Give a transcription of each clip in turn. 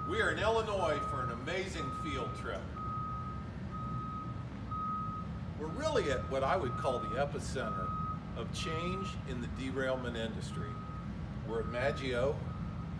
We are in Illinois for an amazing field trip. We're really at what I would call the epicenter of change in the derailment industry. We're at Maggio,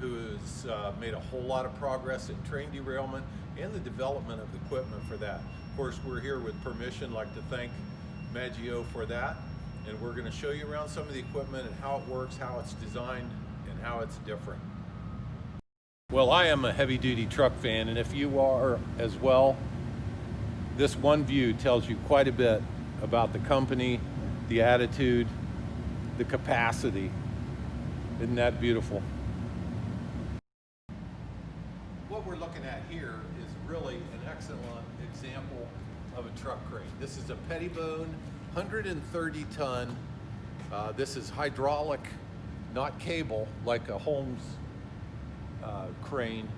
who has made a whole lot of progress in train derailment and the development of the equipment for that. Of course, we're here with permission. I'd like to thank Maggio for that. And we're going to show you around some of the equipment and how it works, how it's designed, and how it's different. Well, I am a heavy-duty truck fan, and if you are as well, this one view tells you quite a bit about the company, the attitude, the capacity. Isn't that beautiful? What we're looking at here is really an excellent example of a truck crane. This is a Pettibone, 130 ton. This is hydraulic, not cable, like a Holmes crane.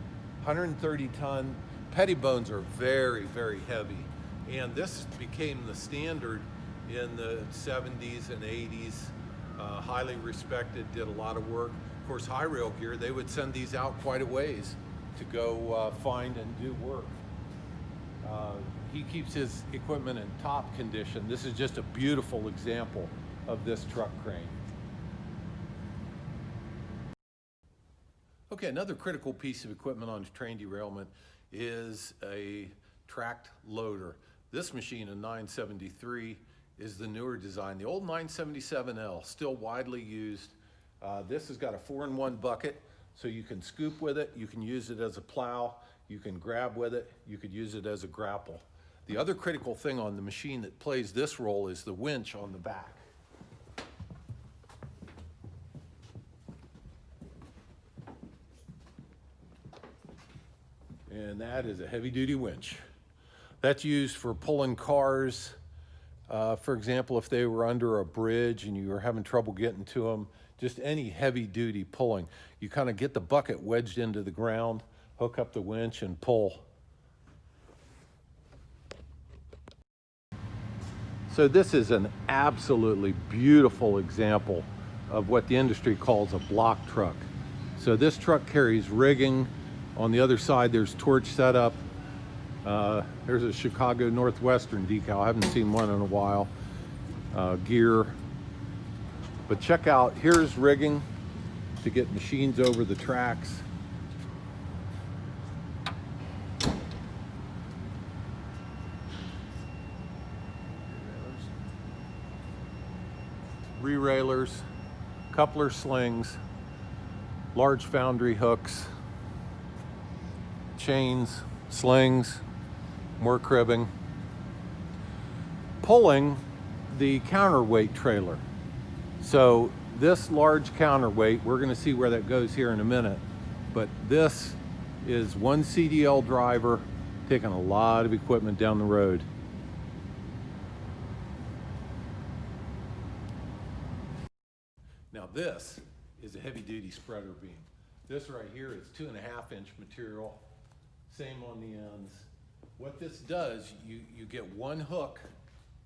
130 ton. Pettibones are very, very heavy. And this became the standard in the 70s and 80s. Highly respected, did a lot of work. Of course, high rail gear, they would send these out quite a ways to go find and do work. He keeps his equipment in top condition. This is just a beautiful example of this truck crane. Okay, another critical piece of equipment on train derailment is a tracked loader. This machine, a 973, is the newer design. The old 977L, still widely used. This has got a 4-in-1 bucket, so you can scoop with it, you can use it as a plow, you can grab with it, you could use it as a grapple. The other critical thing on the machine that plays this role is the winch on the back. And that is a heavy-duty winch. That's used for pulling cars. For example, if they were under a bridge and you were having trouble getting to them, just any heavy-duty pulling. You kind of get the bucket wedged into the ground, hook up the winch, and pull. So this is an absolutely beautiful example of what the industry calls a block truck. So this truck carries rigging. On the other side, there's torch setup. There's a Chicago Northwestern decal. I haven't seen one in a while. Gear. But check out, here's rigging to get machines over the tracks. Re-railers, coupler slings, large foundry hooks, chains, slings, more cribbing. Pulling the counterweight trailer. So this large counterweight, we're going to see where that goes here in a minute, but this is one CDL driver taking a lot of equipment down the road. Now this is a heavy-duty spreader beam. This right here is 2.5-inch material. Same on the ends. What this does, you get one hook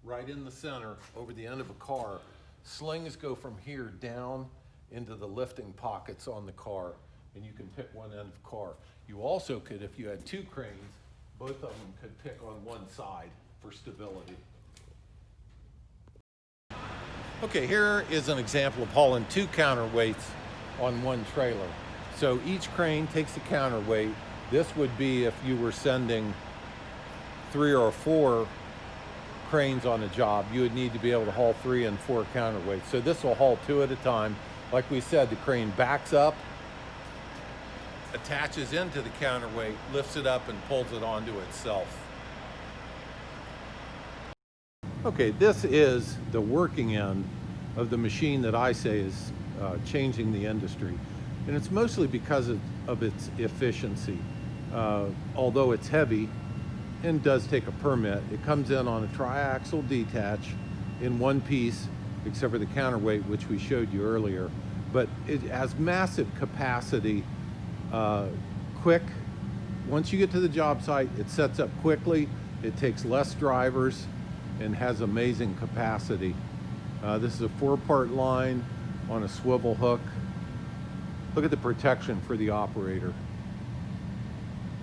right in the center over the end of a car. Slings go from here down into the lifting pockets on the car, and you can pick one end of the car. You also could, if you had two cranes, both of them could pick on one side for stability. Okay, here is an example of hauling two counterweights on one trailer. So each crane takes a counterweight. This would be if you were sending 3 or 4 cranes on a job, you would need to be able to haul 3 and 4 counterweights. So this will haul 2 at a time. Like we said, the crane backs up, attaches into the counterweight, lifts it up, and pulls it onto itself. Okay, this is the working end of the machine that I say is changing the industry. And it's mostly because of its efficiency. Although it's heavy and does take a permit, it comes in on a triaxle detach in one piece, except for the counterweight, which we showed you earlier. But it has massive capacity, quick. Once you get to the job site, it sets up quickly, it takes less drivers, and has amazing capacity. This is a 4-part line on a swivel hook. Look at the protection for the operator.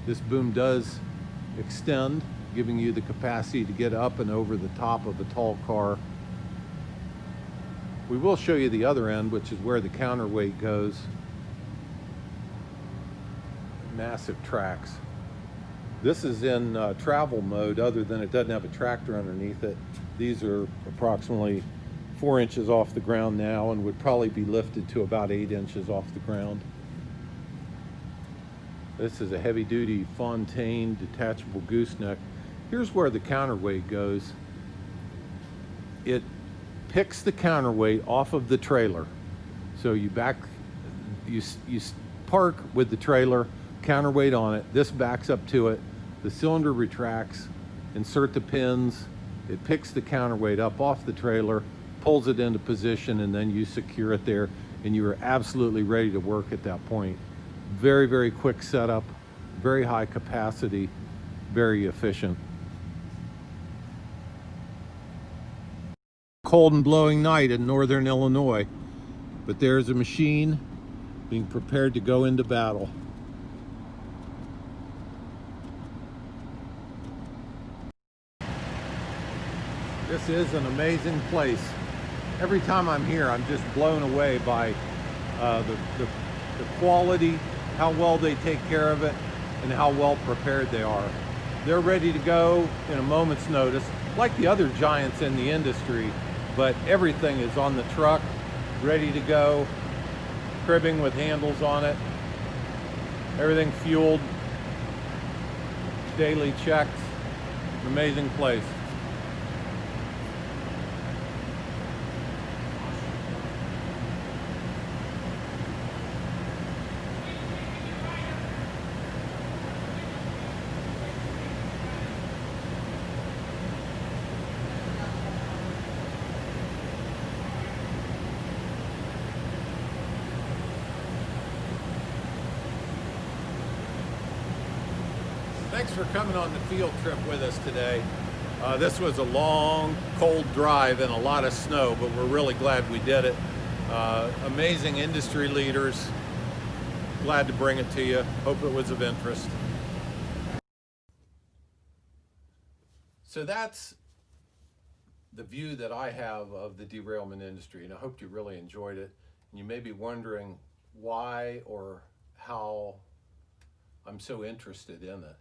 This boom does extend, giving you the capacity to get up and over the top of a tall car. We will show you the other end, which is where the counterweight goes. Massive tracks. This is in travel mode, other than it doesn't have a tractor underneath it. These are approximately 4 inches off the ground now and would probably be lifted to about 8 inches off the ground. This is a heavy-duty Fontaine detachable gooseneck. Here's where the counterweight goes. It picks the counterweight off of the trailer. So you park with the trailer, counterweight on it. This backs up to it. The cylinder retracts, insert the pins. It picks the counterweight up off the trailer, pulls it into position, and then you secure it there, and you are absolutely ready to work at that point. Very, very quick setup, very high capacity, very efficient. Cold and blowing night in northern Illinois, but there's a machine being prepared to go into battle. This is an amazing place. Every time I'm here, I'm just blown away by the quality, how well they take care of it, and how well prepared they are. They're ready to go in a moment's notice, like the other giants in the industry, but everything is on the truck, ready to go, cribbing with handles on it, everything fueled, daily checks. An amazing place. Thanks for coming on the field trip with us today. This was a long, cold drive and a lot of snow, but we're really glad we did it. Amazing industry leaders. Glad to bring it to you. Hope it was of interest. So that's the view that I have of the derailment industry, and I hope you really enjoyed it. And you may be wondering why or how I'm so interested in it.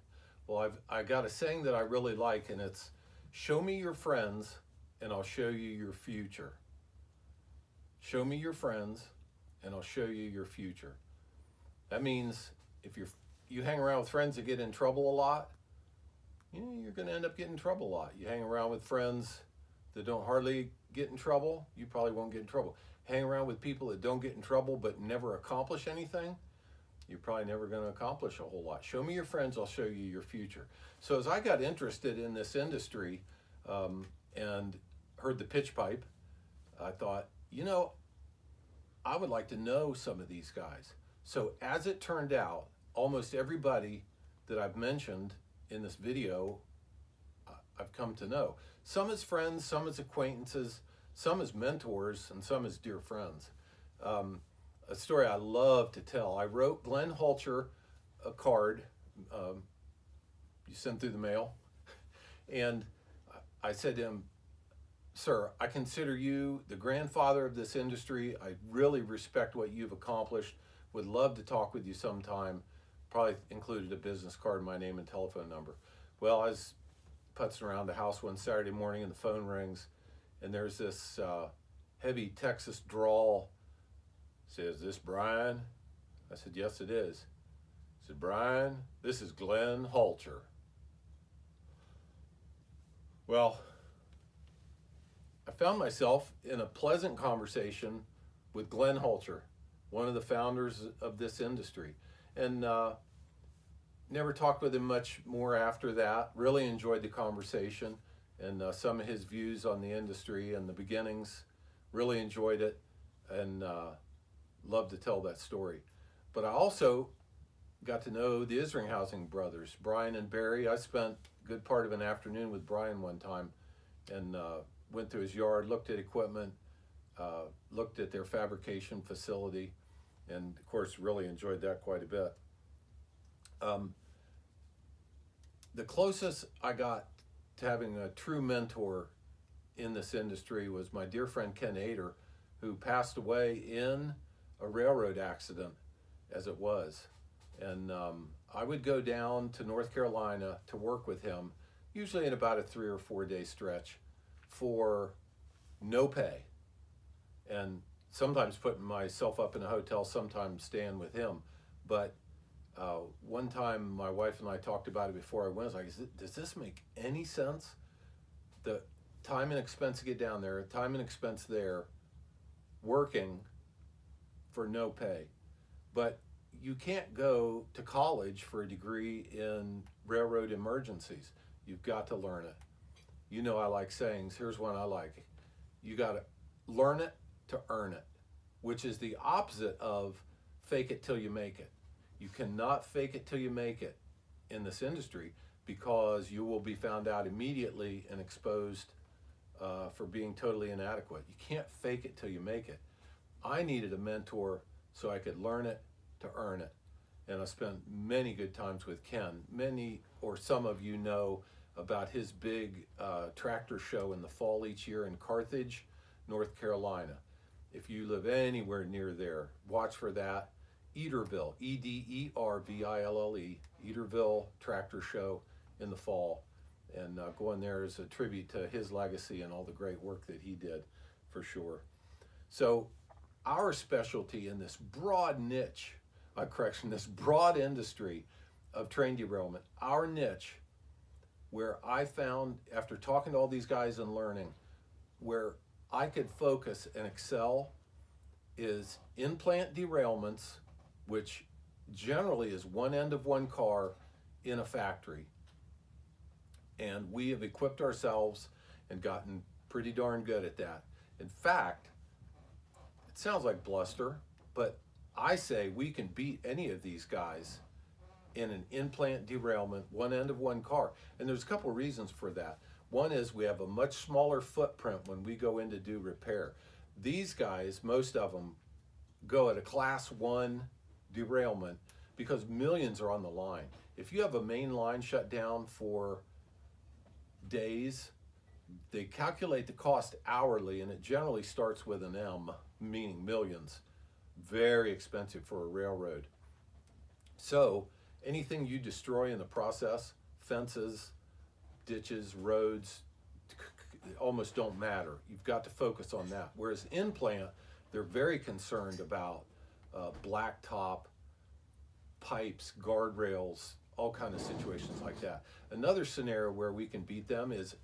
Well, I got a saying that I really like, and it's, show me your friends and I'll show you your future. Show me your friends and I'll show you your future. That means if you hang around with friends that get in trouble a lot, you're going to end up getting in trouble a lot. You hang around with friends that don't hardly get in trouble, you probably won't get in trouble. Hang around with people that don't get in trouble but never accomplish anything, you're probably never going to accomplish a whole lot. Show me your friends, I'll show you your future. So as I got interested in this industry and heard the pitch pipe, I thought, I would like to know some of these guys. So as it turned out, almost everybody that I've mentioned in this video, I've come to know. Some as friends, some as acquaintances, some as mentors, and some as dear friends. A story I love to tell. I wrote Glenn Hulcher a card, you sent through the mail, and I said to him, sir, I consider you the grandfather of this industry. I really respect what you've accomplished. Would love to talk with you sometime. Probably included a business card, my name and telephone number. Well, I was putzing around the house one Saturday morning and the phone rings, and there's this heavy Texas drawl. Says, is this Brian? I said, yes, it is. He said, Brian, this is Glenn Hulcher. Well, I found myself in a pleasant conversation with Glenn Hulcher, one of the founders of this industry. And never talked with him much more after that. Really enjoyed the conversation and some of his views on the industry and the beginnings. Really enjoyed it and love to tell that story. But I also got to know the Isringhousing brothers, Brian and Barry. I spent a good part of an afternoon with Brian one time and went to his yard, looked at equipment, looked at their fabrication facility, and of course really enjoyed that quite a bit. The closest I got to having a true mentor in this industry was my dear friend Ken Ader, who passed away in a railroad accident as it was. And I would go down to North Carolina to work with him, usually in about a 3 or 4 day stretch for no pay. And sometimes putting myself up in a hotel, sometimes staying with him. But one time my wife and I talked about it before I went. I was like, does this make any sense? The time and expense to get down there, time and expense there, working for no pay. But you can't go to college for a degree in railroad emergencies. You've got to learn it. You know I like sayings. Here's one I like. You got to learn it to earn it, which is the opposite of fake it till you make it. You cannot fake it till you make it in this industry, because you will be found out immediately and exposed for being totally inadequate. You can't fake it till you make it. I needed a mentor so I could learn it to earn it. And I spent many good times with Ken. Many or some of you know about his big tractor show in the fall each year in Carthage, North Carolina. If you live anywhere near there, watch for that. Ederville, Ederville, Ederville Tractor Show in the fall. And going there is a tribute to his legacy and all the great work that he did, for sure. So our specialty in this broad niche, this broad industry of train derailment, our niche, where I found, after talking to all these guys and learning, where I could focus and excel, is in-plant derailments, which generally is one end of one car in a factory. And we have equipped ourselves and gotten pretty darn good at that. In fact, it sounds like bluster, but I say we can beat any of these guys in an in-plant derailment, one end of one car. And there's a couple of reasons for that. One is we have a much smaller footprint when we go in to do repair. These guys, most of them, go at a class 1 derailment because millions are on the line. If you have a main line shut down for days, they calculate the cost hourly, and it generally starts with an M, meaning millions. Very expensive for a railroad. So anything you destroy in the process, fences, ditches, roads, almost don't matter. You've got to focus on that. Whereas in plant, they're very concerned about blacktop, pipes, guardrails, all kind of situations like that. Another scenario where we can beat them is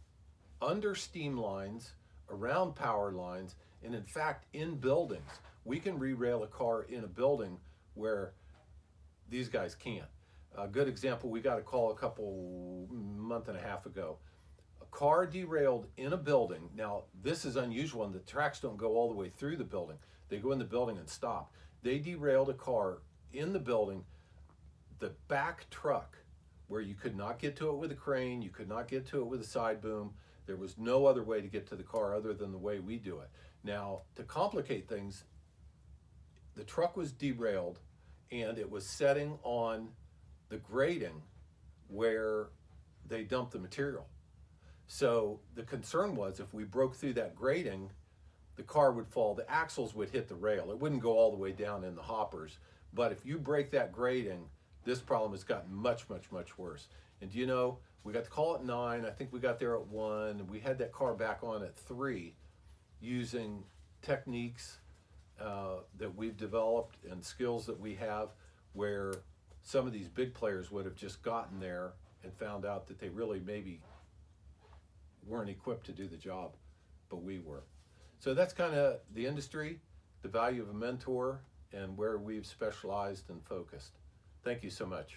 under steam lines, around power lines, and in fact in buildings. We can re-rail a car in a building where these guys can't. A good example, we got a call month and a half ago. A car derailed in a building. Now, this is unusual, and the tracks don't go all the way through the building. They go in the building and stop. They derailed a car in the building. The back truck, where you could not get to it with a crane, you could not get to it with a side boom. There was no other way to get to the car other than the way we do it. Now, to complicate things, the truck was derailed and it was setting on the grading where they dumped the material. So the concern was if we broke through that grading, the car would fall, the axles would hit the rail. It wouldn't go all the way down in the hoppers. But if you break that grading, this problem has gotten much, much, much worse. And do you know, we got the call at 9, I think we got there at 1, and we had that car back on at 3 using techniques that we've developed and skills that we have, where some of these big players would have just gotten there and found out that they really maybe weren't equipped to do the job, but we were. So that's kind of the industry, the value of a mentor, and where we've specialized and focused. Thank you so much.